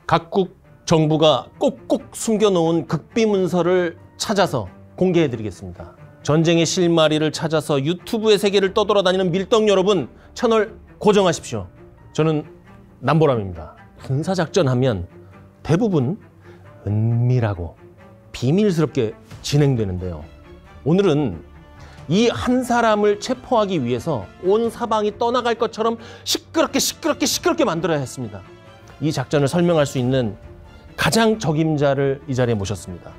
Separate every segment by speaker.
Speaker 1: 각국 정부가 꼭꼭 숨겨놓은 극비 문서를 찾아서 공개해드리겠습니다. 전쟁의 실마리를 찾아서 유튜브의 세계를 떠돌아다니는 밀떡 여러분, 채널 고정하십시오. 저는 남보람입니다. 군사작전 하면 대부분 은밀하고 비밀스럽게 진행되는데요. 오늘은 이 한 사람을 체포하기 위해서 온 사방이 떠나갈 것처럼 시끄럽게 만들어야 했습니다. 이 작전을 설명할 수 있는 가장 적임자를 이 자리에 모셨습니다.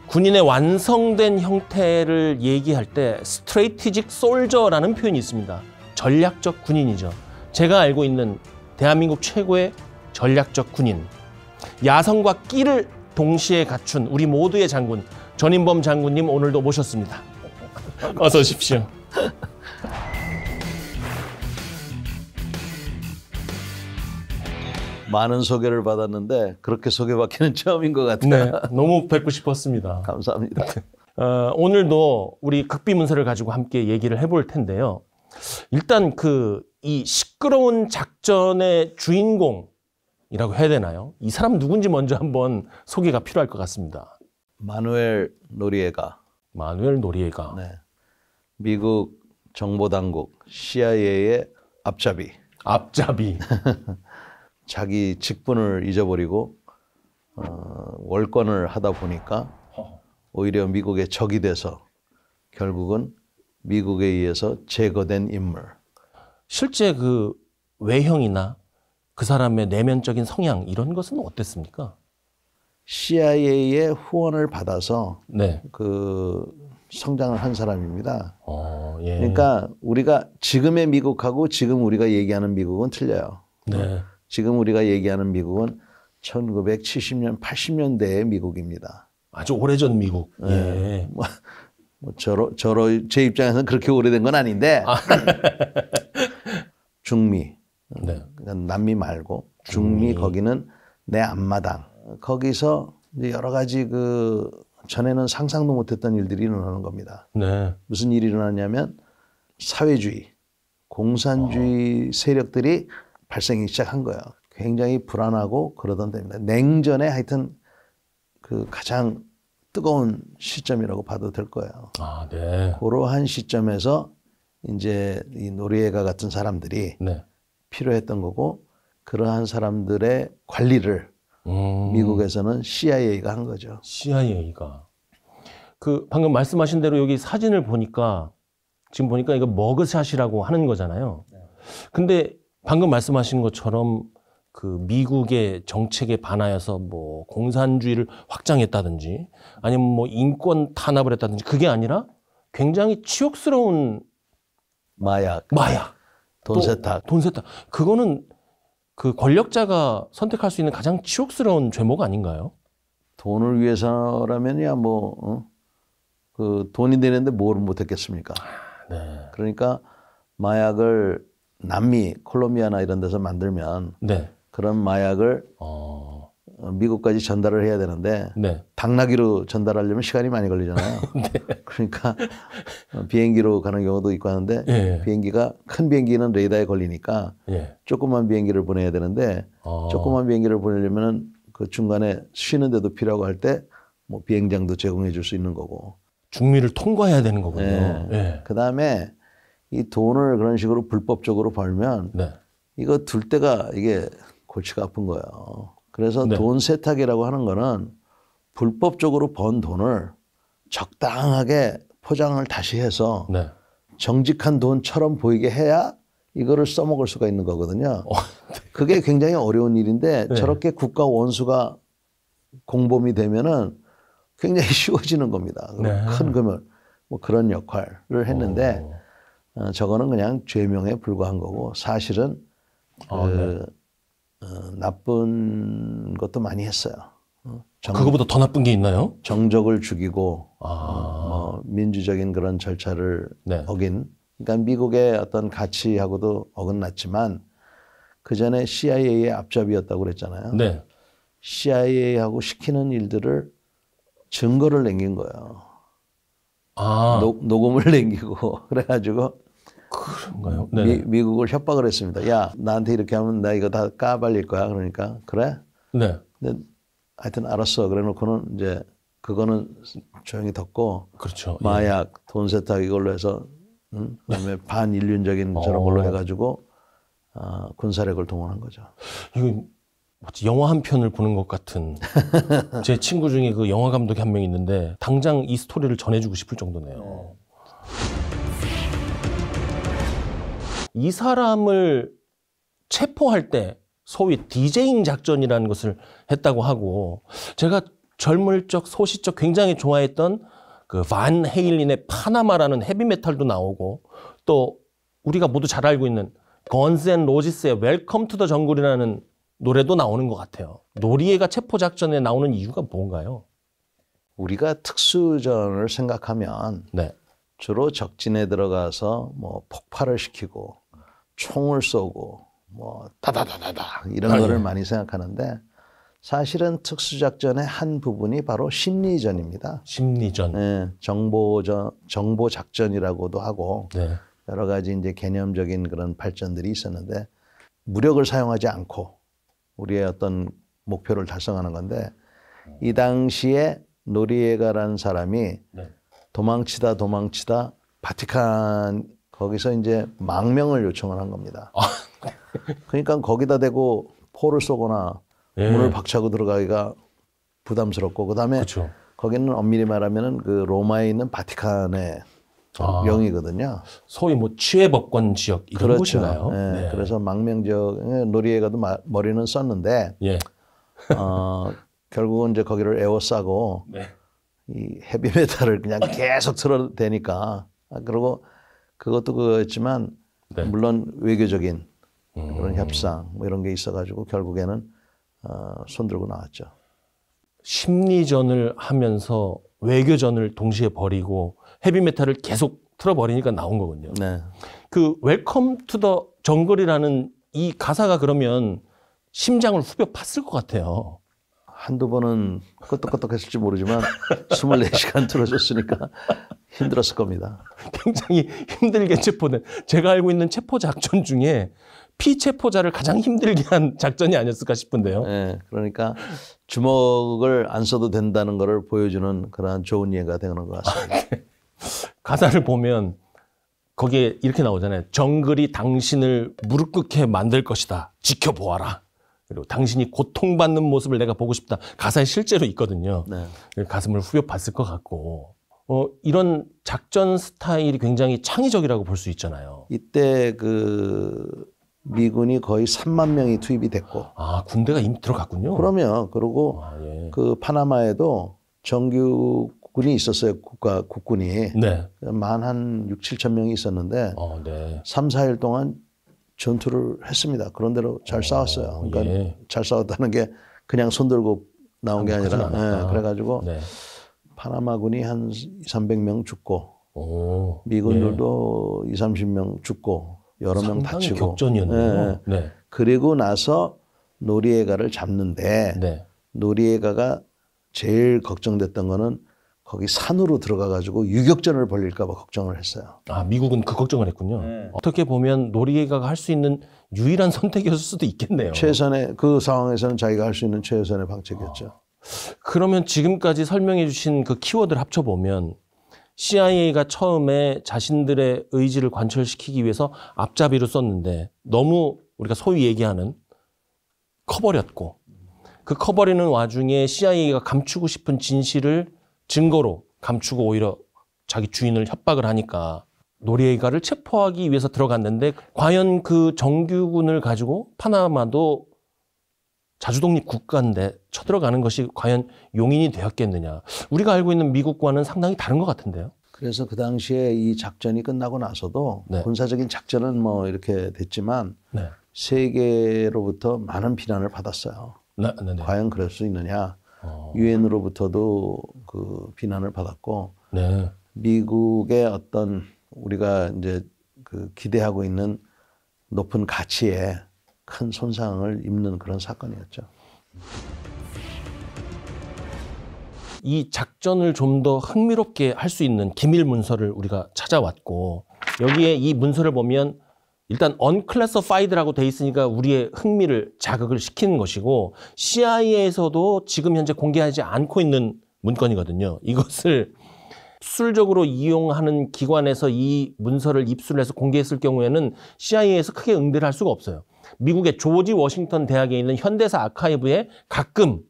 Speaker 1: 군인의 완성된 형태를 얘기할 때 스트레이티직 솔저라는 표현이 있습니다. 전략적 군인이죠. 제가 알고 있는 대한민국 최고의 전략적 군인. 야성과 끼를 동시에 갖춘 우리 모두의 장군, 전인범 장군님 오늘도 모셨습니다. 어서 오십시오.
Speaker 2: 많은 소개를 받았는데 그렇게 소개받기는 처음인 것 같아요.
Speaker 1: 네, 너무 뵙고 싶었습니다.
Speaker 2: 감사합니다.
Speaker 1: 오늘도 우리 극비 문서를 가지고 함께 얘기를 해볼 텐데요. 일단 이 시끄러운 작전의 주인공이라고 해야 되나요? 이 사람 누군지 먼저 한번 소개가 필요할 것 같습니다.
Speaker 2: 마누엘 노리에가.
Speaker 1: 마누엘 노리에가.
Speaker 2: 네. 미국 정보당국 CIA의 앞잡이.
Speaker 1: 앞잡이.
Speaker 2: 자기 직분을 잊어버리고 월권을 하다 보니까 오히려 미국의 적이 돼서 결국은 미국에 의해서 제거된 인물.
Speaker 1: 실제 그 외형이나 그 사람의 내면적인 성향 이런 것은 어땠습니까?
Speaker 2: CIA의 후원을 받아서
Speaker 1: 네.
Speaker 2: 성장을 한 사람입니다.
Speaker 1: 예.
Speaker 2: 그러니까 우리가 지금의 미국하고 지금 우리가 얘기하는 미국은 틀려요.
Speaker 1: 네.
Speaker 2: 지금 우리가 얘기하는 미국은 1970년, 80년대의 미국입니다.
Speaker 1: 아주 오래전 미국.
Speaker 2: 네. 제 입장에서는 그렇게 오래된 건 아닌데 중미,
Speaker 1: 네.
Speaker 2: 남미 말고 중미 거기는 내 앞마당. 거기서 이제 여러 가지 전에는 상상도 못했던 일들이 일어나는 겁니다.
Speaker 1: 네.
Speaker 2: 무슨 일이 일어났냐면 사회주의, 공산주의 세력들이 발생이 시작한 거예요. 굉장히 불안하고 그러던 때입니다. 냉전에 하여튼 가장 뜨거운 시점이라고 봐도 될 거예요.
Speaker 1: 아, 네.
Speaker 2: 그러한 시점에서 이제 이 노리에가 같은 사람들이
Speaker 1: 네.
Speaker 2: 필요했던 거고 그러한 사람들의 관리를 미국에서는 CIA가 한 거죠.
Speaker 1: CIA가. 방금 말씀하신 대로 여기 사진을 보니까 지금 보니까 이거 머그샷이라고 하는 거잖아요. 근데 방금 말씀하신 것처럼 미국의 정책에 반하여서 공산주의를 확장했다든지 아니면 인권 탄압을 했다든지 그게 아니라 굉장히 치욕스러운
Speaker 2: 마약, 돈 세탁.
Speaker 1: 그거는 권력자가 선택할 수 있는 가장 치욕스러운 죄목 아닌가요? 돈을
Speaker 2: 위해서라면야 돈이 되는데 뭘 못했겠습니까?
Speaker 1: 네.
Speaker 2: 그러니까 마약을 남미, 콜롬비아나 이런 데서 만들면
Speaker 1: 네.
Speaker 2: 그런 마약을 미국까지 전달을 해야 되는데
Speaker 1: 네.
Speaker 2: 당나귀로 전달하려면 시간이 많이 걸리잖아요.
Speaker 1: 네.
Speaker 2: 그러니까 비행기로 가는 경우도 있고 하는데
Speaker 1: 예.
Speaker 2: 비행기가 큰 비행기는 레이더에 걸리니까
Speaker 1: 예.
Speaker 2: 조그만 비행기를 보내야 되는데 조그만 비행기를 보내려면 그 중간에 쉬는 데도 필요하고 할 때 비행장도 제공해 줄 수 있는 거고.
Speaker 1: 중미를 통과해야 되는 거군요.
Speaker 2: 예.
Speaker 1: 예.
Speaker 2: 그다음에 이 돈을 그런 식으로 불법적으로 벌면
Speaker 1: 네.
Speaker 2: 이거 둘 때가 이게 골치가 아픈 거예요. 그래서
Speaker 1: 네.
Speaker 2: 돈 세탁이라고 하는 거는 불법적으로 번 돈을 적당하게 포장을 다시 해서
Speaker 1: 네.
Speaker 2: 정직한 돈처럼 보이게 해야 이거를 써먹을 수가 있는 거거든요. 그게 굉장히 어려운 일인데
Speaker 1: 네.
Speaker 2: 저렇게 국가 원수가 공범이 되면은 굉장히 쉬워지는 겁니다.
Speaker 1: 네.
Speaker 2: 큰 금을 그런 역할을 했는데 저거는 그냥 죄명에 불과한 거고 사실은
Speaker 1: 네.
Speaker 2: 나쁜 것도 많이 했어요.
Speaker 1: 그거보다 더 나쁜 게 있나요?
Speaker 2: 정적을 죽이고 민주적인 그런 절차를
Speaker 1: 네.
Speaker 2: 어긴. 그러니까 미국의 어떤 가치하고도 어긋났지만 그 전에 CIA의 앞잡이였다고 그랬잖아요.
Speaker 1: 네.
Speaker 2: CIA하고 시키는 일들을 증거를 남긴 거예요. 녹음을 남기고 그래가지고
Speaker 1: 그런가요?
Speaker 2: 미국을 협박을 했습니다. 야, 나한테 이렇게 하면 나 이거 다 까발릴 거야. 그러니까 그래?
Speaker 1: 네.
Speaker 2: 근데 하여튼 알았어. 그래놓고는 이제 그거는 조용히 덮고
Speaker 1: 그렇죠.
Speaker 2: 마약, 돈 세탁 이걸로 해서 그다음에 반인륜적인 저런 걸로 해가지고 군사력을 동원한 거죠.
Speaker 1: 이거 마치 영화 한 편을 보는 것 같은 제 친구 중에 그 영화 감독이 한 명 있는데 당장 이 스토리를 전해주고 싶을 정도네요. 이 사람을 체포할 때 소위 디제잉 작전이라는 것을 했다고 하고 제가 젊을 적 소시 적 굉장히 좋아했던 그 반 헤일린의 파나마라는 헤비메탈도 나오고 또 우리가 모두 잘 알고 있는 건즈 앤 로지스의 웰컴 투 더 정글이라는 노래도 나오는 것 같아요. 노리에가 체포 작전에 나오는 이유가 뭔가요?
Speaker 2: 우리가 특수전을 생각하면
Speaker 1: 네.
Speaker 2: 주로 적진에 들어가서 뭐 폭발을 시키고 총을 쏘고 뭐 다다다다다 이런 거를 많이 생각하는데 사실은 특수작전의 한 부분이 바로 심리전입니다.
Speaker 1: 심리전.
Speaker 2: 네, 정보 작전이라고도 하고
Speaker 1: 네.
Speaker 2: 여러 가지 이제 개념적인 그런 발전들이 있었는데 무력을 사용하지 않고 우리의 어떤 목표를 달성하는 건데 이 당시에 노리에가라는 사람이
Speaker 1: 네.
Speaker 2: 도망치다 바티칸 거기서 이제 망명을 요청을 한 겁니다. 그러니까 거기다 대고 포를 쏘거나 문을 박차고 들어가기가 부담스럽고 그다음에
Speaker 1: 그렇죠.
Speaker 2: 거기는 엄밀히 말하면은 그 로마에 있는 바티칸의 영이거든요.
Speaker 1: 소위 뭐 치외법권 지역 이런
Speaker 2: 그렇죠.
Speaker 1: 곳인가요?
Speaker 2: 네.
Speaker 1: 네.
Speaker 2: 그래서 망명 지역 노리에가도 머리는 썼는데
Speaker 1: 예.
Speaker 2: 결국은 이제 거기를 에워싸고
Speaker 1: 네.
Speaker 2: 이 헤비메탈을 그냥 계속 틀어대니까 그리고 그것도 그거였지만
Speaker 1: 네.
Speaker 2: 물론 외교적인 그런 협상 뭐 이런 게 있어가지고 결국에는 손 들고 나왔죠.
Speaker 1: 심리전을 하면서 외교전을 동시에 벌이고 헤비메탈을 계속 틀어버리니까 나온 거군요.
Speaker 2: 네.
Speaker 1: 그 웰컴 투 더 정글이라는 이 가사가 그러면 심장을 후벼 팠을 것 같아요.
Speaker 2: 한두 번은 끄떡끄떡했을지 모르지만 24시간 틀어줬으니까 힘들었을 겁니다.
Speaker 1: 굉장히 힘들게 체포된 제가 알고 있는 체포 작전 중에 피체포자를 가장 힘들게 한 작전이 아니었을까 싶은데요.
Speaker 2: 네, 그러니까 주먹을 안 써도 된다는 것을 보여주는 그러한 좋은 예가 되는 것 같습니다.
Speaker 1: 가사를 보면 거기에 이렇게 나오잖아요. 정글이 당신을 무릎 꿇게 만들 것이다. 지켜보아라. 그리고 당신이 고통받는 모습을 내가 보고 싶다. 가사에 실제로 있거든요.
Speaker 2: 네.
Speaker 1: 가슴을 후벼 봤을 것 같고 이런 작전 스타일이 굉장히 창의적이라고 볼 수 있잖아요.
Speaker 2: 이때 그 미군이 거의 3만 명이 투입이 됐고
Speaker 1: 아, 군대가 이미 들어갔군요.
Speaker 2: 그러면 그리고
Speaker 1: 예.
Speaker 2: 그 파나마에도 정규군이 있었어요. 국군이.
Speaker 1: 네.
Speaker 2: 한 6, 7천 명이 있었는데
Speaker 1: 네.
Speaker 2: 3, 4일 동안 전투를 했습니다. 그런대로 잘 싸웠어요. 그러니까
Speaker 1: 예.
Speaker 2: 잘 싸웠다는 게 그냥 손 들고 나온 게 아니라 그래가지고
Speaker 1: 네.
Speaker 2: 파나마군이 한 2, 300명 죽고 미군들도 2, 30명 죽고 여러 명 다치고
Speaker 1: 격전이었네요. 네.
Speaker 2: 그리고 나서 노리에가를 잡는데
Speaker 1: 네.
Speaker 2: 노리에가가 제일 걱정됐던 거는 거기 산으로 들어가가지고 유격전을 벌릴까 봐 걱정을 했어요.
Speaker 1: 아, 미국은 그 걱정을 했군요. 네. 어떻게 보면 노리에가가 할 수 있는 유일한 선택이었을 수도 있겠네요.
Speaker 2: 최선의 그 상황에서는 자기가 할 수 있는 최선의 방책이었죠.
Speaker 1: 그러면 지금까지 설명해 주신 그 키워드를 합쳐보면 CIA가 처음에 자신들의 의지를 관철시키기 위해서 앞잡이로 썼는데 너무 우리가 소위 얘기하는 커버렸고 그 커버리는 와중에 CIA가 감추고 싶은 진실을 증거로 감추고 오히려 자기 주인을 협박을 하니까 노리에가를 체포하기 위해서 들어갔는데 과연 그 정규군을 가지고 파나마도 자주독립 국가인데 쳐들어가는 것이 과연 용인이 되었겠느냐. 우리가 알고 있는 미국과는 상당히 다른 것 같은데요.
Speaker 2: 그래서 그 당시에 이 작전이 끝나고 나서도
Speaker 1: 네.
Speaker 2: 군사적인 작전은 뭐 이렇게 됐지만
Speaker 1: 네.
Speaker 2: 세계로부터 많은 비난을 받았어요.
Speaker 1: 네.
Speaker 2: 과연 그럴 수 있느냐. 유엔으로부터도 그 비난을 받았고
Speaker 1: 네.
Speaker 2: 미국의 어떤 우리가 이제 그 기대하고 있는 높은 가치에 큰 손상을 입는 그런 사건이었죠.
Speaker 1: 이 작전을 좀 더 흥미롭게 할 수 있는 기밀 문서를 우리가 찾아왔고 여기에 이 문서를 보면 일단 unclassified라고 돼 있으니까 우리의 흥미를 자극을 시키는 것이고 CIA에서도 지금 현재 공개하지 않고 있는 문건이거든요. 이것을 수술적으로 이용하는 기관에서 이 문서를 입수해서 공개했을 경우에는 CIA에서 크게 응대를 할 수가 없어요. 미국의 조지 워싱턴 대학에 있는 현대사 아카이브에 가끔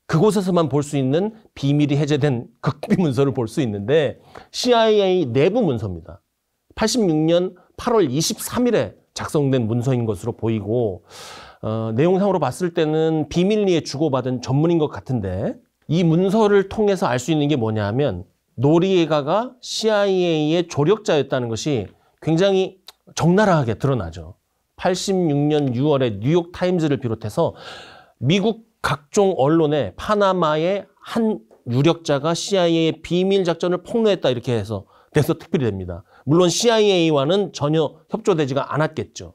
Speaker 1: 그곳에서만 볼 수 있는 비밀이 해제된 극비 문서를 볼 수 있는데 CIA 내부 문서입니다. 86년 8월 23일에 작성된 문서인 것으로 보이고 내용상으로 봤을 때는 비밀리에 주고받은 전문인 것 같은데 이 문서를 통해서 알 수 있는 게 뭐냐 하면 노리에가가 CIA의 조력자였다는 것이 굉장히 적나라하게 드러나죠. 86년 6월에 뉴욕타임즈를 비롯해서 미국 각종 언론에 파나마의 한 유력자가 CIA의 비밀 작전을 폭로했다 이렇게 해서 대서 특필이 됩니다. 물론 CIA와는 전혀 협조되지가 않았겠죠.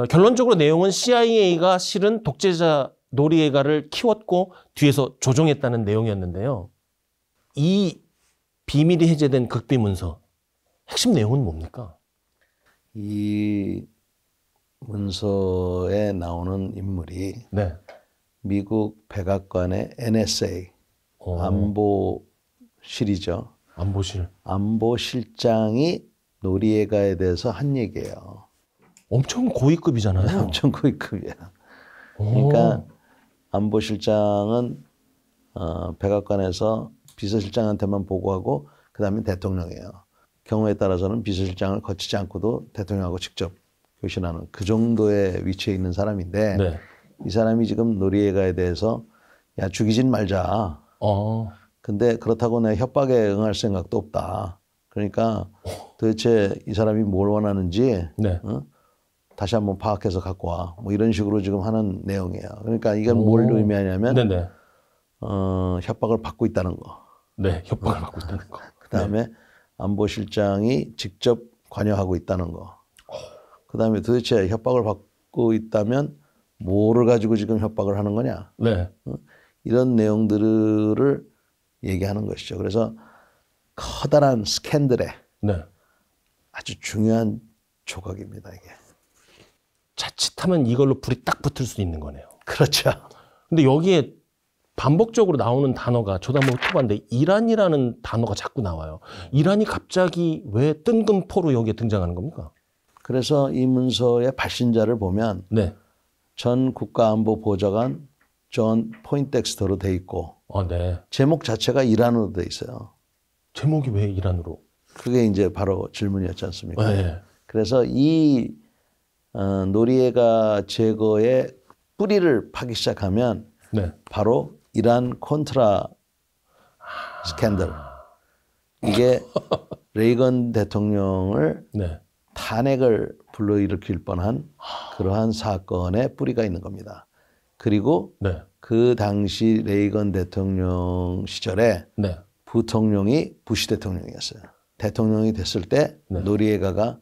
Speaker 1: 결론적으로 내용은 CIA가 실은 독재자 노리에가를 키웠고 뒤에서 조종했다는 내용이었는데요. 이 비밀이 해제된 극비 문서 핵심 내용은 뭡니까?
Speaker 2: 이 문서에 나오는 인물이
Speaker 1: 네.
Speaker 2: 미국 백악관의 NSA 안보실이죠.
Speaker 1: 안보실.
Speaker 2: 안보실장이 노리에가에 대해서 한 얘기예요.
Speaker 1: 엄청 고위급이잖아요.
Speaker 2: 엄청 고위급이야. 그러니까 안보실장은 백악관에서 비서실장한테만 보고하고 그다음에 대통령이에요. 경우에 따라서는 비서실장을 거치지 않고도 대통령하고 직접 교신하는 그 정도의 위치에 있는 사람인데
Speaker 1: 네.
Speaker 2: 이 사람이 지금 노리에가에 대해서 야 죽이진 말자. 근데 그렇다고 내 협박에 응할 생각도 없다. 그러니까 도대체 이 사람이 뭘 원하는지
Speaker 1: 네.
Speaker 2: 다시 한번 파악해서 갖고 와. 뭐 이런 식으로 지금 하는 내용이에요. 그러니까 이건 뭘 의미하냐면
Speaker 1: 네네.
Speaker 2: 협박을 받고 있다는 거.
Speaker 1: 네, 협박을 받고 있다는 거.
Speaker 2: 그다음에
Speaker 1: 네.
Speaker 2: 안보실장이 직접 관여하고 있다는 거. 그다음에 도대체 협박을 받고 있다면 뭐를 가지고 지금 협박을 하는 거냐.
Speaker 1: 네.
Speaker 2: 이런 내용들을 얘기하는 것이죠. 그래서 커다란 스캔들의
Speaker 1: 네.
Speaker 2: 아주 중요한 조각입니다, 이게.
Speaker 1: 자칫하면 이걸로 불이 딱 붙을 수 있는 거네요.
Speaker 2: 그렇죠.
Speaker 1: 근데 여기에 반복적으로 나오는 단어가 저도 한번 훑어봤는데 이란이라는 단어가 자꾸 나와요. 이란이 갑자기 왜 뜬금포로 여기에 등장하는 겁니까?
Speaker 2: 그래서 이 문서의 발신자를 보면
Speaker 1: 네.
Speaker 2: 전 국가안보보좌관 존 포인텍스터로 돼 있고
Speaker 1: 네.
Speaker 2: 제목 자체가 이란으로 돼 있어요.
Speaker 1: 제목이 왜 이란으로?
Speaker 2: 그게 이제 바로 질문이었지 않습니까?
Speaker 1: 네.
Speaker 2: 그래서 이 노리에가 제거의 뿌리를 파기 시작하면
Speaker 1: 네.
Speaker 2: 바로 이란 콘트라 스캔들. 이게 레이건 대통령을
Speaker 1: 네.
Speaker 2: 탄핵을 불러일으킬 뻔한 그러한 사건의 뿌리가 있는 겁니다. 그리고
Speaker 1: 네.
Speaker 2: 그 당시 레이건 대통령 시절에
Speaker 1: 네.
Speaker 2: 부통령이 부시 대통령이었어요. 대통령이 됐을 때
Speaker 1: 네.
Speaker 2: 노리에가가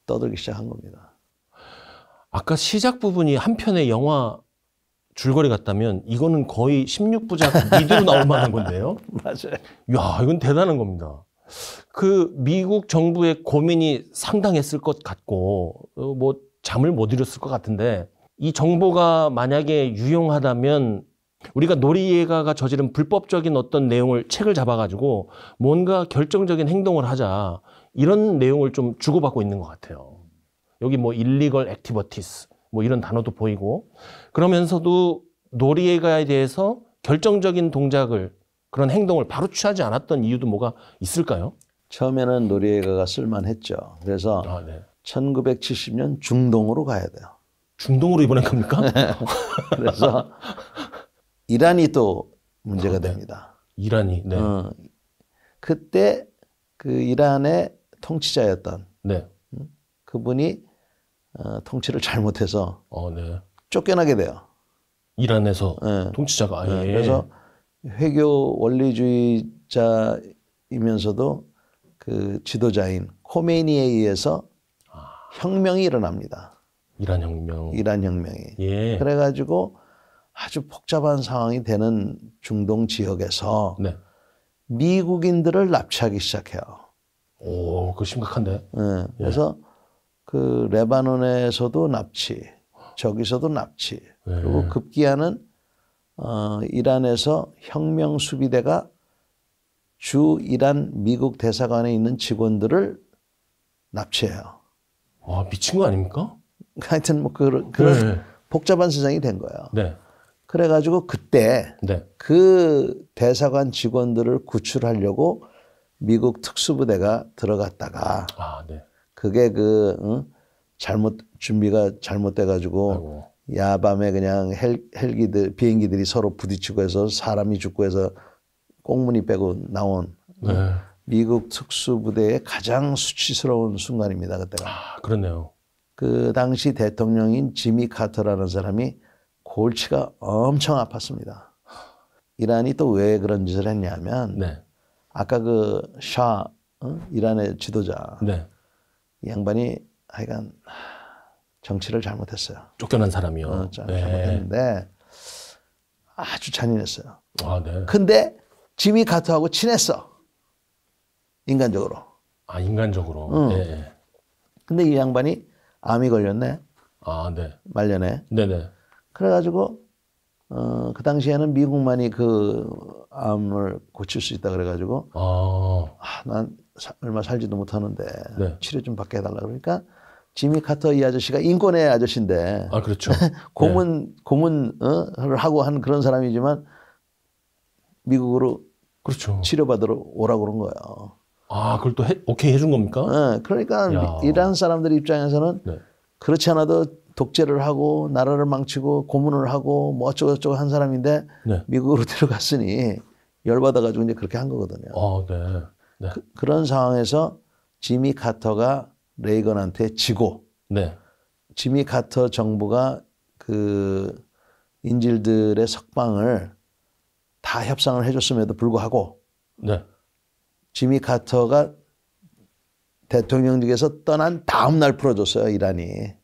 Speaker 2: 떠들기 시작한 겁니다. 아까
Speaker 1: 시작 부분이 한 편의 영화 줄거리 같다면 이거는 거의 16부작 미드로 나올 만한 건데요.
Speaker 2: 맞아요.
Speaker 1: 야, 이건 대단한 겁니다. 그 미국 정부의 고민이 상당했을 것 같고 뭐 잠을 못 이뤘을 것 같은데 이 정보가 만약에 유용하다면 우리가 노리에가가 저지른 불법적인 어떤 내용을 책을 잡아가지고 뭔가 결정적인 행동을 하자 이런 내용을 좀 주고받고 있는 것 같아요. 여기 뭐 illegal activities 뭐 이런 단어도 보이고 그러면서도 노리에가에 대해서 결정적인 동작을 그런 행동을 바로 취하지 않았던 이유도 뭐가 있을까요?
Speaker 2: 처음에는 노리에가가 쓸만했죠. 그래서 1970년 중동으로 가야 돼요.
Speaker 1: 중동으로 이번엔 갑니까?
Speaker 2: 그래서 이란이 또 문제가 됩니다.
Speaker 1: 이란이. 네.
Speaker 2: 그때 그 이란의 통치자였던
Speaker 1: 네.
Speaker 2: 그분이 통치를 잘못해서
Speaker 1: 네.
Speaker 2: 쫓겨나게 돼요.
Speaker 1: 이란에서
Speaker 2: 네.
Speaker 1: 통치자가 아예.
Speaker 2: 그래서 회교 원리주의자이면서도 그 지도자인 코메니에 의해서 혁명이 일어납니다.
Speaker 1: 이란 혁명.
Speaker 2: 이란 혁명이.
Speaker 1: 예.
Speaker 2: 그래가지고 아주 복잡한 상황이 되는 중동 지역에서
Speaker 1: 네.
Speaker 2: 미국인들을 납치하기 시작해요.
Speaker 1: 오, 그거 심각한데.
Speaker 2: 네. 그래서 그 레바논에서도 납치, 저기서도 납치. 그리고 급기야는 이란에서 혁명 수비대가 주 이란 미국 대사관에 있는 직원들을 납치해요.
Speaker 1: 와, 미친 거 아닙니까?
Speaker 2: 하여튼 뭐 그런
Speaker 1: 네.
Speaker 2: 복잡한 세상이 된 거예요.
Speaker 1: 네.
Speaker 2: 그래가지고 그때
Speaker 1: 네.
Speaker 2: 그 대사관 직원들을 구출하려고 미국 특수부대가 들어갔다가
Speaker 1: 아, 네.
Speaker 2: 그게 준비가 잘못돼가지고
Speaker 1: 아이고.
Speaker 2: 야밤에 그냥 비행기들이 서로 부딪히고 해서 사람이 죽고 해서 꽁무니 빼고 나온
Speaker 1: 네.
Speaker 2: 미국 특수부대의 가장 수치스러운 순간입니다. 그때가.
Speaker 1: 아, 그렇네요.
Speaker 2: 그 당시 대통령인 지미 카터라는 사람이 골치가 엄청 아팠습니다. 이란이 또 왜 그런 짓을 했냐면
Speaker 1: 네.
Speaker 2: 아까 그 샤 이란의 지도자
Speaker 1: 네.
Speaker 2: 이 양반이 하여간 정치를 잘못했어요.
Speaker 1: 쫓겨난 사람이요.
Speaker 2: 잘못했는데 아주 잔인했어요.
Speaker 1: 아, 네.
Speaker 2: 근데 지미 카터하고 친했어. 인간적으로.
Speaker 1: 아, 인간적으로.
Speaker 2: 응.
Speaker 1: 네.
Speaker 2: 근데 이 양반이 암이 걸렸네.
Speaker 1: 아, 네.
Speaker 2: 말년에.
Speaker 1: 네네.
Speaker 2: 그래가지고 그 당시에는 미국만이 그 암을 고칠 수 있다 그래가지고 난 얼마 살지도 못하는데
Speaker 1: 네.
Speaker 2: 치료 좀 받게 해달라 그러니까 지미 카터 이 아저씨가 인권의 아저씨인데
Speaker 1: 아, 그렇죠.
Speaker 2: 고문을 하고 한 그런 사람이지만 미국으로
Speaker 1: 그렇죠.
Speaker 2: 치료받으러 오라고 그런 거예요.
Speaker 1: 아, 그걸 또 오케이 해준 겁니까?
Speaker 2: 네, 그러니까
Speaker 1: 야.
Speaker 2: 이란 사람들 입장에서는
Speaker 1: 네.
Speaker 2: 그렇지 않아도 독재를 하고 나라를 망치고 고문을 하고 뭐 어쩌고저쩌고 한 사람인데
Speaker 1: 네.
Speaker 2: 미국으로 들어갔으니 열받아가지고 이제 그렇게 한 거거든요.
Speaker 1: 아, 네. 네.
Speaker 2: 그런 상황에서 지미 카터가 레이건한테 지고
Speaker 1: 네.
Speaker 2: 지미 카터 정부가 그 인질들의 석방을 다 협상을 해줬음에도 불구하고
Speaker 1: 네.
Speaker 2: 지미 카터가 대통령직에서 떠난 다음 날 풀어줬어요, 이란이.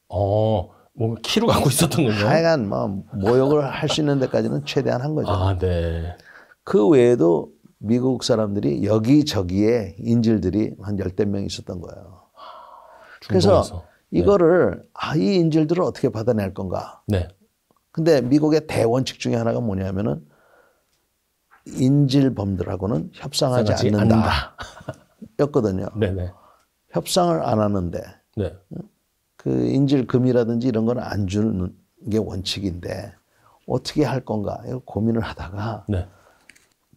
Speaker 1: 뭔가 키로 갖고 있었던 거죠?
Speaker 2: 하여간 뭐 모욕을 할 수 있는 데까지는 최대한 한 거죠.
Speaker 1: 아, 네.
Speaker 2: 그 외에도 미국 사람들이 여기저기에 인질들이 한 10대 명 있었던 거예요. 그래서
Speaker 1: 중동에서.
Speaker 2: 이거를 이 인질들을 어떻게 받아낼 건가.
Speaker 1: 네.
Speaker 2: 근데 미국의 대원칙 중에 하나가 뭐냐면은 인질범들하고는 협상하지 않는다. 였거든요.
Speaker 1: 네네.
Speaker 2: 협상을 안 하는데
Speaker 1: 네.
Speaker 2: 그 인질금이라든지 이런 건 안 주는 게 원칙인데 어떻게 할 건가 이거 고민을 하다가
Speaker 1: 네.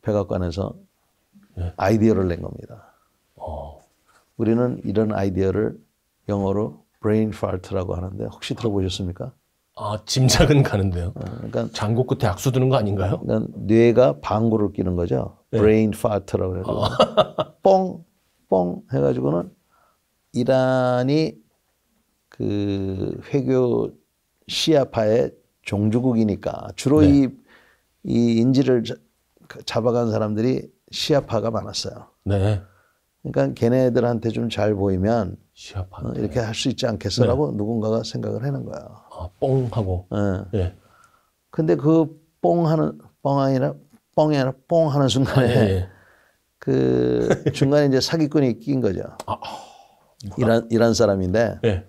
Speaker 2: 백악관에서
Speaker 1: 네.
Speaker 2: 아이디어를 낸 겁니다.
Speaker 1: 어.
Speaker 2: 우리는 이런 아이디어를 영어로 brain fart라고 하는데 혹시 들어보셨습니까?
Speaker 1: 아, 짐작은 가는데요.
Speaker 2: 그러니까,
Speaker 1: 장고 끝에 악수 드는 거 아닌가요?
Speaker 2: 그러니까 뇌가 방구를 끼는 거죠.
Speaker 1: 네.
Speaker 2: brain fart라고 해서 뽕 해가지고는 이란이 그 회교 시아파의 종주국이니까 주로
Speaker 1: 네.
Speaker 2: 이 인질을 잡아간 사람들이 시아파가 많았어요.
Speaker 1: 네.
Speaker 2: 그러니까 걔네들한테 좀 잘 보이면
Speaker 1: 시합한테.
Speaker 2: 이렇게 할 수 있지 않겠어라고 누군가가 생각을 하는 거예요.
Speaker 1: 아, 뽕 하고.
Speaker 2: 예. 근데 그 뽕이 아니라 뽕 하는 순간에
Speaker 1: 예.
Speaker 2: 그 중간에 이제 사기꾼이 낀 거죠. 이란 사람인데
Speaker 1: 예.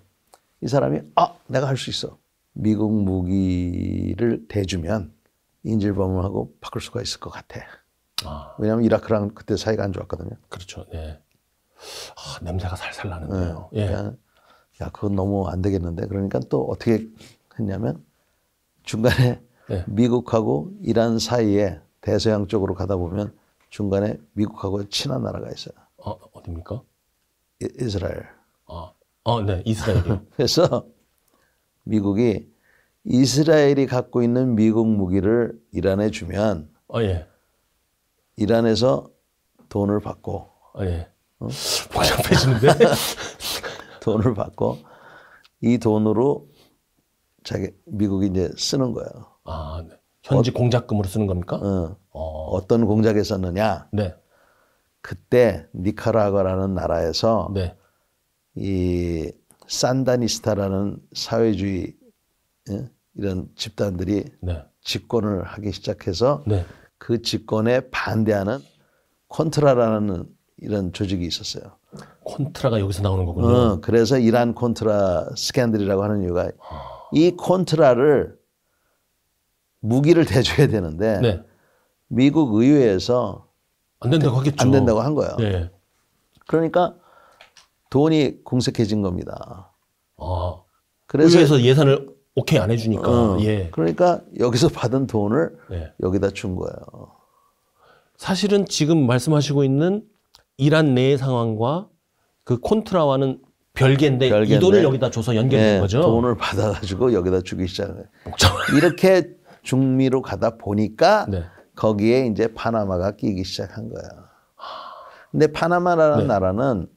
Speaker 2: 이 사람이 내가 할 수 있어. 미국 무기를 대주면 인질범하고 바꿀 수가 있을 것 같아. 왜냐하면 이라크랑 그때 사이가 안 좋았거든요.
Speaker 1: 그렇죠. 네. 냄새가 살살 나는데요. 예.
Speaker 2: 야, 그건 너무 안 되겠는데. 그러니까 또 어떻게 했냐면 중간에
Speaker 1: 네.
Speaker 2: 미국하고 이란 사이에 대서양 쪽으로 가다 보면 중간에 미국하고 친한 나라가 있어요.
Speaker 1: 어디입니까?
Speaker 2: 이스라엘.
Speaker 1: 네. 이스라엘이요.
Speaker 2: 그래서 미국이 이스라엘이 갖고 있는 미국 무기를 이란에 주면
Speaker 1: 예.
Speaker 2: 이란에서 돈을 받고
Speaker 1: 예. 복잡해지는데?
Speaker 2: 돈을 받고 이 돈으로 미국이 이제 쓰는 거예요.
Speaker 1: 네. 현지 공작금으로 쓰는 겁니까?
Speaker 2: 어떤 공작에 썼느냐?
Speaker 1: 네.
Speaker 2: 그때 니카라과라는 나라에서
Speaker 1: 네.
Speaker 2: 이 산다니스타라는 사회주의 이런 집단들이
Speaker 1: 네.
Speaker 2: 집권을 하기 시작해서
Speaker 1: 네.
Speaker 2: 그 집권에 반대하는 콘트라라는 이런 조직이 있었어요.
Speaker 1: 콘트라가 여기서 나오는 거군요.
Speaker 2: 그래서 이란 콘트라 스캔들이라고 하는 이유가 이 콘트라를 무기를 대줘야 되는데
Speaker 1: 네.
Speaker 2: 미국 의회에서
Speaker 1: 안 된다고 하겠죠.
Speaker 2: 안 된다고 한 거예요.
Speaker 1: 네.
Speaker 2: 그러니까 돈이 공색해진 겁니다.
Speaker 1: 아,
Speaker 2: 그래서
Speaker 1: 의회에서 예산을 오케이 안 해주니까. 예.
Speaker 2: 그러니까 여기서 받은 돈을
Speaker 1: 네.
Speaker 2: 여기다 준 거예요.
Speaker 1: 사실은 지금 말씀하시고 있는 이란 내의 상황과 그 콘트라와는 별개인데 이 돈을 여기다 줘서 연결된 거죠.
Speaker 2: 돈을 받아가지고 여기다 주기 시작해요. 이렇게 중미로 가다 보니까
Speaker 1: 네.
Speaker 2: 거기에 이제 파나마가 끼기 시작한 거예요. 근데 파나마라는 나라는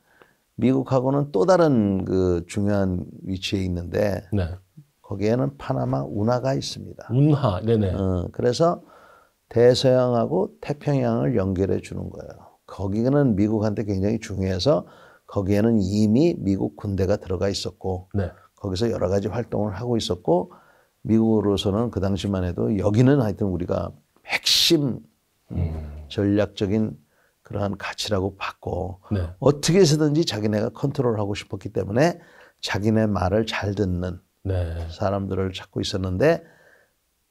Speaker 2: 미국하고는 또 다른 그 중요한 위치에 있는데
Speaker 1: 네.
Speaker 2: 거기에는 파나마 운하가 있습니다.
Speaker 1: 운하, 네네.
Speaker 2: 그래서 대서양하고 태평양을 연결해 주는 거예요. 거기는 미국한테 굉장히 중요해서 거기에는 이미 미국 군대가 들어가 있었고
Speaker 1: 네.
Speaker 2: 거기서 여러 가지 활동을 하고 있었고 미국으로서는 그 당시만 해도 여기는 하여튼 우리가 핵심 전략적인 그러한 가치라고 봤고
Speaker 1: 네.
Speaker 2: 어떻게 해서든지 자기네가 컨트롤하고 싶었기 때문에 자기네 말을 잘 듣는
Speaker 1: 네.
Speaker 2: 사람들을 찾고 있었는데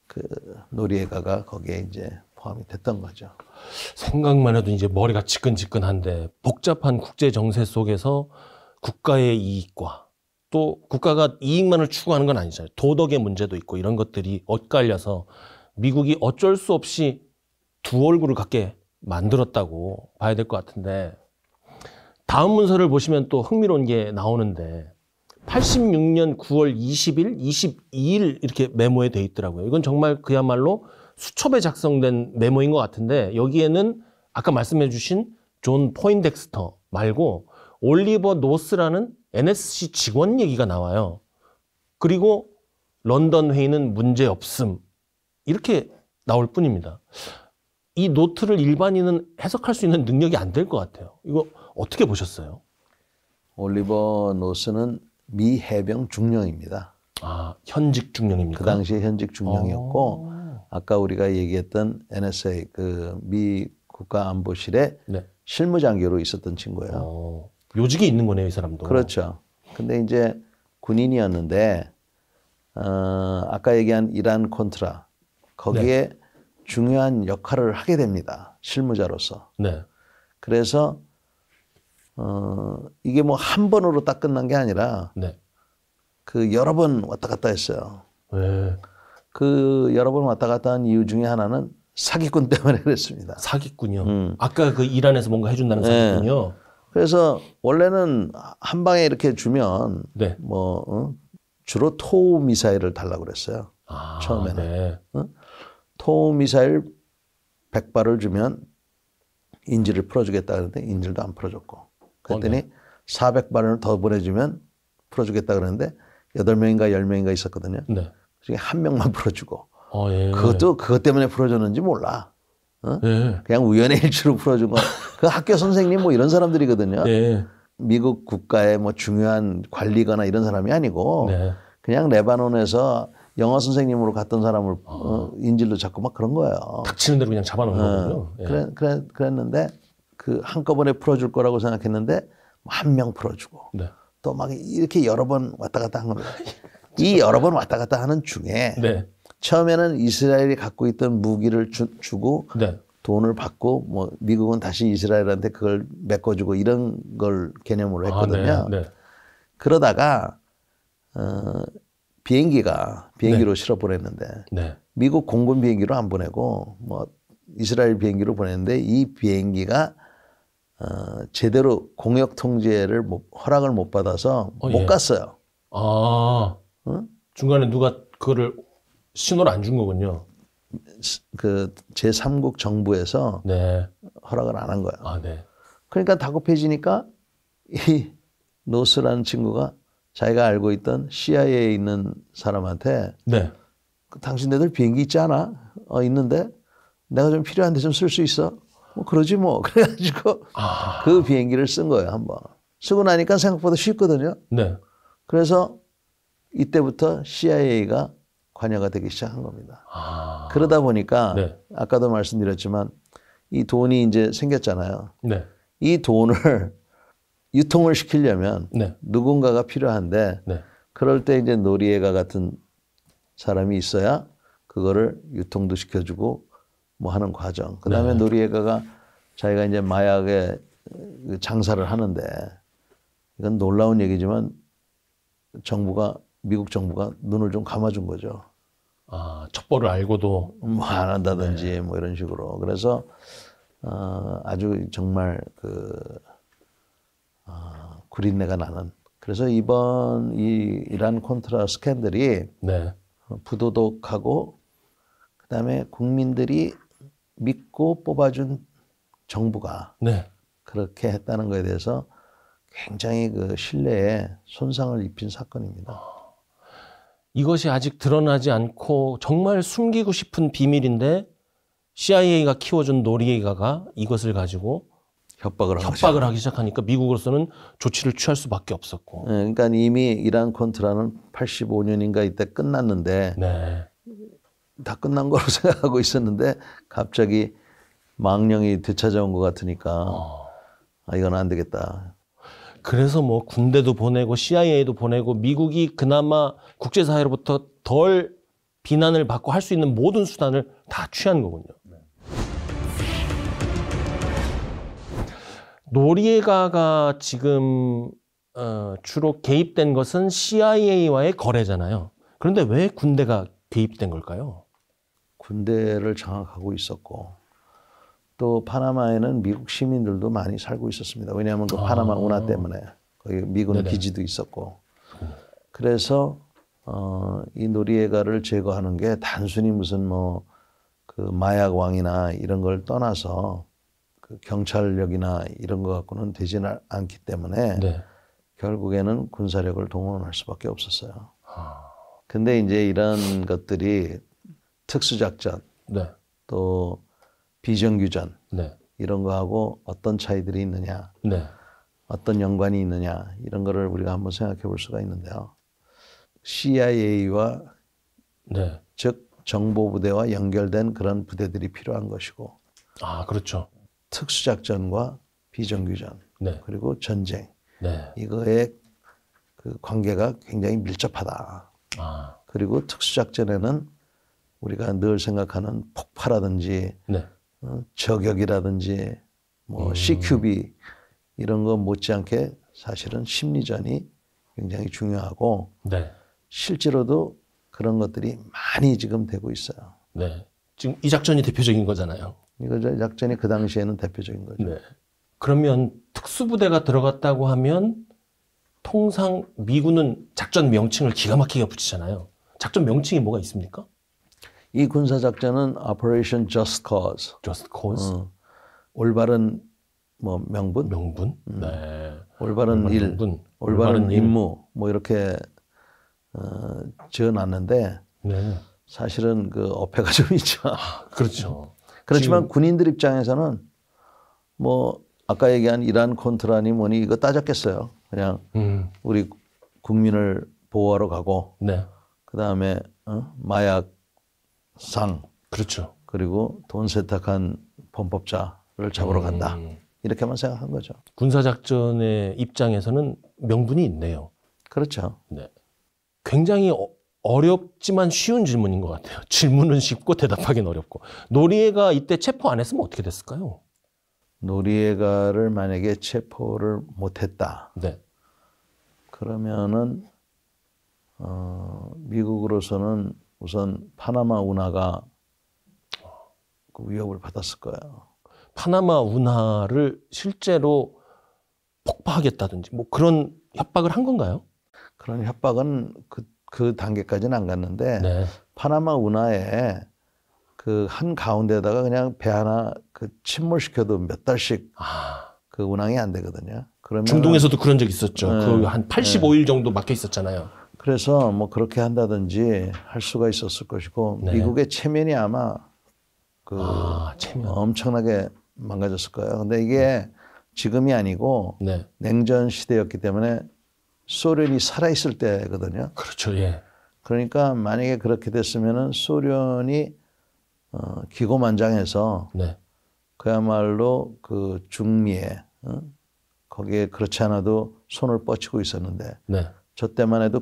Speaker 2: 그 노리에가가 거기에 이제 포함이 됐던 거죠.
Speaker 1: 생각만 해도 이제 머리가 지끈지끈한데 복잡한 국제 정세 속에서 국가의 이익과 또 국가가 이익만을 추구하는 건 아니잖아요. 도덕의 문제도 있고 이런 것들이 엇갈려서 미국이 어쩔 수 없이 두 얼굴을 갖게 만들었다고 봐야 될 것 같은데 다음 문서를 보시면 또 흥미로운 게 나오는데 86년 9월 20일, 22일 이렇게 메모에 돼 있더라고요. 이건 정말 그야말로 수첩에 작성된 메모인 것 같은데 여기에는 아까 말씀해 주신 존 포인덱스터 말고 올리버 노스라는 NSC 직원 얘기가 나와요. 그리고 런던 회의는 문제 없음 이렇게 나올 뿐입니다. 이 노트를 일반인은 해석할 수 있는 능력이 안 될 것 같아요. 이거 어떻게 보셨어요?
Speaker 2: 올리버 노스는 미 해병 중령입니다.
Speaker 1: 아, 현직 중령입니까?
Speaker 2: 그 당시에 현직 중령이었고 아까 우리가 얘기했던 NSA 그 미 국가안보실의
Speaker 1: 네.
Speaker 2: 실무장교로 있었던 친구예요.
Speaker 1: 요직이 있는 거네요, 이 사람도.
Speaker 2: 그렇죠. 근데 이제 군인이었는데 아까 얘기한 이란 콘트라 거기에 중요한 역할을 하게 됩니다. 실무자로서.
Speaker 1: 네.
Speaker 2: 그래서 이게 뭐 한 번으로 딱 끝난 게 아니라
Speaker 1: 네.
Speaker 2: 그 여러 번 왔다 갔다 했어요.
Speaker 1: 네.
Speaker 2: 그 여러 번 왔다 갔다 한 이유 중에 하나는 사기꾼 때문에 그랬습니다.
Speaker 1: 사기꾼이요. 아까 그 이란에서 뭔가 해준다는 사기꾼이요.
Speaker 2: 그래서 원래는 한 방에 이렇게 주면
Speaker 1: 네.
Speaker 2: 뭐 주로 토우 미사일을 달라고 그랬어요.
Speaker 1: 아,
Speaker 2: 처음에는.
Speaker 1: 네.
Speaker 2: 토우 미사일 100발을 주면 인질을 풀어주겠다 그랬는데 인질도 안 풀어줬고 그랬더니 400발을 더 보내주면 풀어주겠다 그랬는데 8명인가 10명인가 있었거든요.
Speaker 1: 네.
Speaker 2: 그중에 한 명만 풀어주고
Speaker 1: 예.
Speaker 2: 그것도 그것 때문에 풀어줬는지 몰라.
Speaker 1: 예.
Speaker 2: 그냥 우연의 일치로 풀어준 거. 그 학교 선생님 뭐 이런 사람들이거든요.
Speaker 1: 예.
Speaker 2: 미국 국가의 뭐 중요한 관리거나 이런 사람이 아니고
Speaker 1: 네.
Speaker 2: 그냥 레바논에서 영어 선생님으로 갔던 사람을 인질로 잡고 막 그런 거예요.
Speaker 1: 닥치는 대로 그냥 잡아놓은 거군요. 예.
Speaker 2: 그랬는데 그 한꺼번에 풀어줄 거라고 생각했는데 한 명 풀어주고
Speaker 1: 네.
Speaker 2: 또 막 이렇게 여러 번 왔다 갔다 한 겁니다. 이 여러 번 왔다 갔다 하는 중에
Speaker 1: 네.
Speaker 2: 처음에는 이스라엘이 갖고 있던 무기를 주고
Speaker 1: 네.
Speaker 2: 돈을 받고 뭐 미국은 다시 이스라엘한테 그걸 메꿔주고 이런 걸 개념으로 했거든요.
Speaker 1: 네.
Speaker 2: 그러다가 비행기로 실어 보냈는데
Speaker 1: 네.
Speaker 2: 미국 공군 비행기로 안 보내고 뭐 이스라엘 비행기로 보냈는데 이 비행기가 제대로 공역 통제를 허락을 못 받아서 못 갔어요.
Speaker 1: 아, 중간에 누가 그거를 신호를 안 준 거군요.
Speaker 2: 그 제3국 정부에서
Speaker 1: 네.
Speaker 2: 허락을 안 한 거예요.
Speaker 1: 아, 네.
Speaker 2: 그러니까 다급해지니까 이 노스라는 친구가 자기가 알고 있던 CIA에 있는 사람한테
Speaker 1: 네.
Speaker 2: 당신네들 비행기 있지 않아? 있는데 내가 좀 필요한데 좀 쓸 수 있어? 뭐 그러지 뭐. 그래가지고 그 비행기를 쓴 거예요, 한번. 쓰고 나니까 생각보다 쉽거든요.
Speaker 1: 네.
Speaker 2: 그래서 이때부터 CIA가 관여가 되기 시작한 겁니다. 그러다 보니까
Speaker 1: 네.
Speaker 2: 아까도 말씀드렸지만 이 돈이 이제 생겼잖아요.
Speaker 1: 네.
Speaker 2: 이 돈을 유통을 시키려면
Speaker 1: 네.
Speaker 2: 누군가가 필요한데
Speaker 1: 네.
Speaker 2: 그럴 때 이제 노리에가 같은 사람이 있어야 그거를 유통도 시켜주고 뭐 하는 과정. 그다음에
Speaker 1: 네.
Speaker 2: 노리에가가 자기가 이제 마약의 장사를 하는데 이건 놀라운 얘기지만 미국 정부가 눈을 좀 감아준 거죠.
Speaker 1: 아, 첩보를 알고도
Speaker 2: 뭐 안 한다든지 뭐 이런 식으로. 그래서 아주 정말 구린내가 나는. 그래서 이번 이 이란 콘트라 스캔들이
Speaker 1: 네.
Speaker 2: 부도덕하고 그다음에 국민들이 믿고 뽑아준 정부가
Speaker 1: 네.
Speaker 2: 그렇게 했다는 것에 대해서 굉장히 그 신뢰에 손상을 입힌 사건입니다.
Speaker 1: 이것이 아직 드러나지 않고 정말 숨기고 싶은 비밀인데 CIA가 키워준 노리에가가 이것을 가지고
Speaker 2: 협박을 한 거죠.
Speaker 1: 협박을 하기 시작하니까 미국으로서는 조치를 취할 수밖에 없었고.
Speaker 2: 그러니까 이미 이란 콘트라는 85년인가 이때 끝났는데
Speaker 1: 네.
Speaker 2: 다 끝난 거로 생각하고 있었는데 갑자기 망령이 되찾아온 것 같으니까 이건 안 되겠다.
Speaker 1: 그래서 뭐 군대도 보내고 CIA도 보내고 미국이 그나마 국제사회로부터 덜 비난을 받고 할 수 있는 모든 수단을 다 취한 거군요. 노리에가가 지금 주로 개입된 것은 CIA와의 거래잖아요. 그런데 왜 군대가 개입된 걸까요?
Speaker 2: 군대를 장악하고 있었고 또 파나마에는 미국 시민들도 많이 살고 있었습니다. 왜냐하면 그 파나마 운하 때문에 거기 미군
Speaker 1: 네네.
Speaker 2: 기지도 있었고 그래서 이 노리에가를 제거하는 게 단순히 무슨 뭐 그 마약 왕이나 이런 걸 떠나서 그 경찰력이나 이런 것 갖고는 되지는 않기 때문에
Speaker 1: 네.
Speaker 2: 결국에는 군사력을 동원할 수밖에 없었어요. 근데 이제 이런 것들이 특수작전
Speaker 1: 네.
Speaker 2: 또 비정규전
Speaker 1: 네.
Speaker 2: 이런 거하고 어떤 차이들이 있느냐,
Speaker 1: 네.
Speaker 2: 어떤 연관이 있느냐 이런 거를 우리가 한번 생각해 볼 수가 있는데요. CIA와
Speaker 1: 네.
Speaker 2: 즉 정보부대와 연결된 그런 부대들이 필요한 것이고
Speaker 1: 아, 그렇죠.
Speaker 2: 특수작전과 비정규전
Speaker 1: 네.
Speaker 2: 그리고 전쟁
Speaker 1: 네.
Speaker 2: 이거의 그 관계가 굉장히 밀접하다.
Speaker 1: 아,
Speaker 2: 그리고 특수작전에는 우리가 늘 생각하는 폭파라든지
Speaker 1: 네.
Speaker 2: 저격이라든지 뭐 CQB 이런 거 못지않게 사실은 심리전이 굉장히 중요하고
Speaker 1: 네.
Speaker 2: 실제로도 그런 것들이 많이 지금 되고 있어요.
Speaker 1: 네. 지금 이 작전이 대표적인 거잖아요.
Speaker 2: 이거 작전이 그 당시에는 대표적인 거죠.
Speaker 1: 네. 그러면 특수부대가 들어갔다고 하면 통상 미군은 작전 명칭을 기가 막히게 붙이잖아요. 작전 명칭이 뭐가 있습니까?
Speaker 2: 이 군사작전은 Operation Just Cause,
Speaker 1: Just Cause,
Speaker 2: 올바른 뭐 명분,
Speaker 1: 명분, 네.
Speaker 2: 올바른 일,
Speaker 1: 명분,
Speaker 2: 올바른
Speaker 1: 일.
Speaker 2: 임무 뭐 이렇게 지어놨는데
Speaker 1: 네.
Speaker 2: 사실은 그 어폐가 좀 있죠.
Speaker 1: 그렇죠.
Speaker 2: 그렇지만 군인들 입장에서는 뭐 아까 얘기한 이란 콘트라니 뭐니 이거 따졌겠어요. 그냥 우리 국민을 보호하러 가고
Speaker 1: 네.
Speaker 2: 그다음에 마약 상
Speaker 1: 그렇죠.
Speaker 2: 그리고 돈 세탁한 범법자를 잡으러 간다. 이렇게만 생각한 거죠.
Speaker 1: 군사작전의 입장에서는 명분이 있네요.
Speaker 2: 그렇죠.
Speaker 1: 네. 굉장히 어렵지만 쉬운 질문인 것 같아요. 질문은 쉽고 대답하기는 어렵고. 노리에가 이때 체포 안 했으면 어떻게 됐을까요?
Speaker 2: 노리에가를 만약에 체포를 못했다.
Speaker 1: 네.
Speaker 2: 그러면은 미국으로서는 우선 파나마 운하가 그 위협을 받았을 거예요.
Speaker 1: 파나마 운하를 실제로 폭파하겠다든지 뭐 그런 협박을 한 건가요?
Speaker 2: 그런 협박은 그 단계까지는 안 갔는데
Speaker 1: 네.
Speaker 2: 파나마 운하에 그 한 가운데다가 그냥 배 하나 그 침몰시켜도 몇 달씩 그 운항이 안 되거든요. 그러면
Speaker 1: 중동에서도 그런 적 있었죠.
Speaker 2: 네.
Speaker 1: 그 한 85일 정도 막혀 있었잖아요.
Speaker 2: 그래서 뭐 그렇게 한다든지 할 수가 있었을 것이고
Speaker 1: 네.
Speaker 2: 미국의 체면이 아마 그
Speaker 1: 체면.
Speaker 2: 엄청나게 망가졌을 거예요. 근데 이게 지금이 아니고
Speaker 1: 네.
Speaker 2: 냉전 시대였기 때문에 소련이 살아있을 때거든요.
Speaker 1: 그렇죠. 예.
Speaker 2: 그러니까 만약에 그렇게 됐으면은 소련이 기고만장해서
Speaker 1: 네.
Speaker 2: 그야말로 그 중미에 거기에 그렇지 않아도 손을 뻗치고 있었는데
Speaker 1: 네.
Speaker 2: 저 때만 해도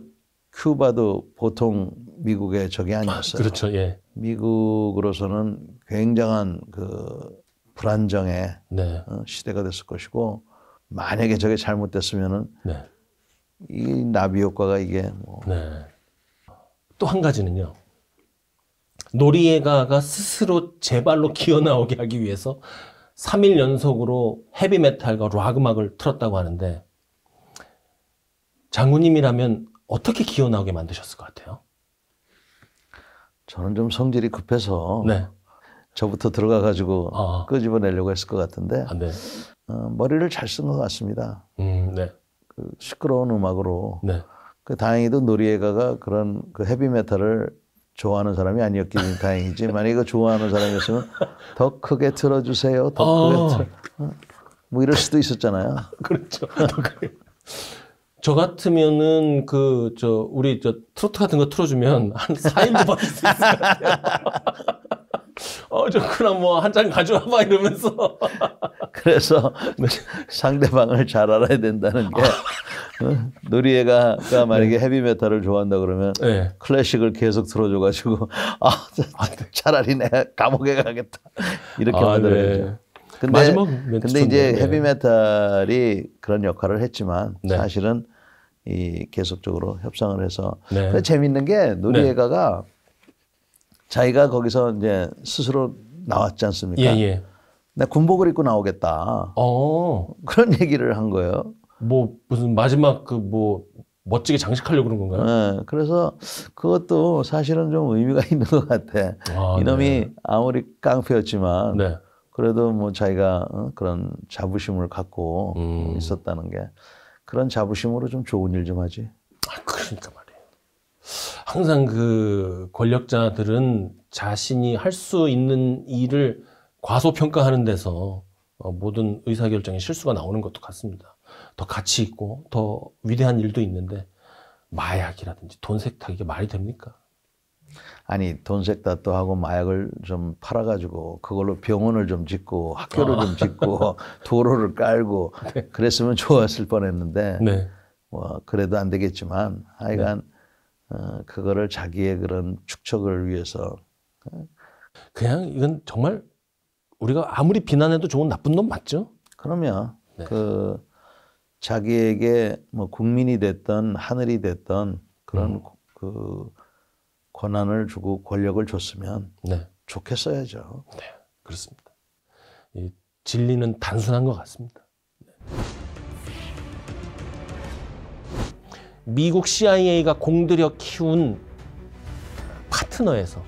Speaker 2: 큐바도 보통 미국의 적이 아니었어요.
Speaker 1: 그렇죠. 예.
Speaker 2: 미국으로서는 굉장한 그 불안정의
Speaker 1: 네.
Speaker 2: 시대가 됐을 것이고 만약에 저게 잘못됐으면은
Speaker 1: 네.
Speaker 2: 이 나비 효과가 이게 뭐
Speaker 1: 네. 또 한 가지는요. 노리에가가 스스로 제 발로 기어 나오게 하기 위해서 3일 연속으로 헤비메탈과 락 음악을 틀었다고 하는데 장군님이라면 어떻게 기어 나오게 만드셨을 것 같아요?
Speaker 2: 저는 좀 성질이 급해서
Speaker 1: 네.
Speaker 2: 저부터 들어가 가지고 끄집어내려고 했을 것 같은데
Speaker 1: 네.
Speaker 2: 머리를 잘 쓴 것 같습니다.
Speaker 1: 네.
Speaker 2: 그 시끄러운 음악으로.
Speaker 1: 네.
Speaker 2: 그 다행히도 노리에가가 그런 그 헤비메탈을 좋아하는 사람이 아니었기 때문에 다행이지. 만약에 이거 좋아하는 사람이었으면 더 크게 틀어주세요. 더 크게 뭐 이럴 수도 있었잖아요.
Speaker 1: 그렇죠. 저 같으면은 우리 트로트 같은 거 틀어주면 한 4일도 버틸 수 있을 것 같아요. 좋구나 뭐 한 잔 가져와봐 이러면서.
Speaker 2: 그래서 상대방을 잘 알아야 된다는 게 노리에가가 만약에 헤비메탈을 좋아한다 그러면
Speaker 1: 네.
Speaker 2: 클래식을 계속 틀어줘가지고 차라리 내가 감옥에 가겠다 이렇게 만들어야죠.
Speaker 1: 네.
Speaker 2: 근데 이제 헤비메탈이 그런 역할을 했지만
Speaker 1: 네.
Speaker 2: 사실은 이 계속적으로 협상을 해서
Speaker 1: 네.
Speaker 2: 재밌는 게 노리에가가 자기가 거기서 이제 스스로 나왔지 않습니까?
Speaker 1: 예.
Speaker 2: 나 군복을 입고 나오겠다. 그런 얘기를 한 거예요.
Speaker 1: 뭐 무슨 마지막 멋지게 장식하려고 그런 건가요?
Speaker 2: 네, 그래서 그것도 사실은 좀 의미가 있는 것 같아. 이놈이
Speaker 1: 네.
Speaker 2: 아무리 깡패였지만
Speaker 1: 네.
Speaker 2: 그래도 뭐 자기가 그런 자부심을 갖고 있었다는 게 그런 자부심으로 좀 좋은 일 좀 하지.
Speaker 1: 그러니까 말이에요. 항상 그 권력자들은 자신이 할 수 있는 일을 과소평가하는 데서 모든 의사결정에 실수가 나오는 것도 같습니다. 더 가치 있고 더 위대한 일도 있는데 마약이라든지 돈 세탁 이게 말이 됩니까?
Speaker 2: 아니 돈 세탁도 하고 마약을 좀 팔아가지고 그걸로 병원을 좀 짓고 학교를 좀 짓고 도로를 깔고
Speaker 1: 네.
Speaker 2: 그랬으면 좋았을 뻔했는데
Speaker 1: 네.
Speaker 2: 뭐 그래도 안 되겠지만 하여간 그거를 자기의 그런 축적을 위해서
Speaker 1: 그냥 이건 정말 우리가 아무리 비난해도 좋은 나쁜 놈 맞죠?
Speaker 2: 그러면
Speaker 1: 네.
Speaker 2: 그 자기에게 뭐 국민이 됐던 하늘이 됐던 그런 그 권한을 주고 권력을 줬으면
Speaker 1: 네.
Speaker 2: 좋겠어야죠.
Speaker 1: 네, 그렇습니다. 이 진리는 단순한 것 같습니다. 네. 미국 CIA가 공들여 키운 파트너에서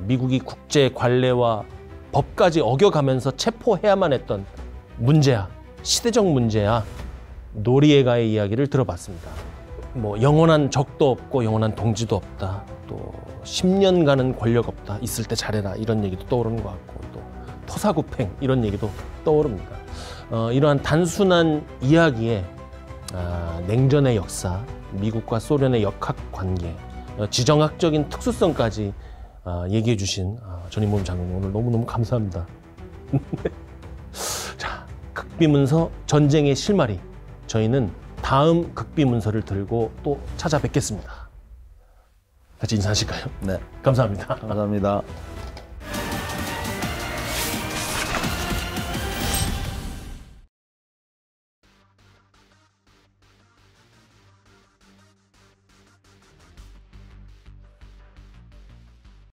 Speaker 1: 미국이 국제 관례와 법까지 어겨가면서 체포해야만 했던 문제야, 시대적 문제야, 노리에가의 이야기를 들어봤습니다. 뭐 영원한 적도 없고 영원한 동지도 없다. 또 10년간은 권력 없다. 있을 때 잘해라. 이런 얘기도 떠오르는 것 같고 또 토사구팽 이런 얘기도 떠오릅니다. 이러한 단순한 이야기에 냉전의 역사, 미국과 소련의 역학관계, 지정학적인 특수성까지 얘기해 주신 전인범 장군님 오늘 너무너무 감사합니다. 자, 극비문서 전쟁의 실마리. 저희는 다음 극비문서를 들고 또 찾아뵙겠습니다. 같이 인사하실까요?
Speaker 2: 네.
Speaker 1: 감사합니다.
Speaker 2: 감사합니다.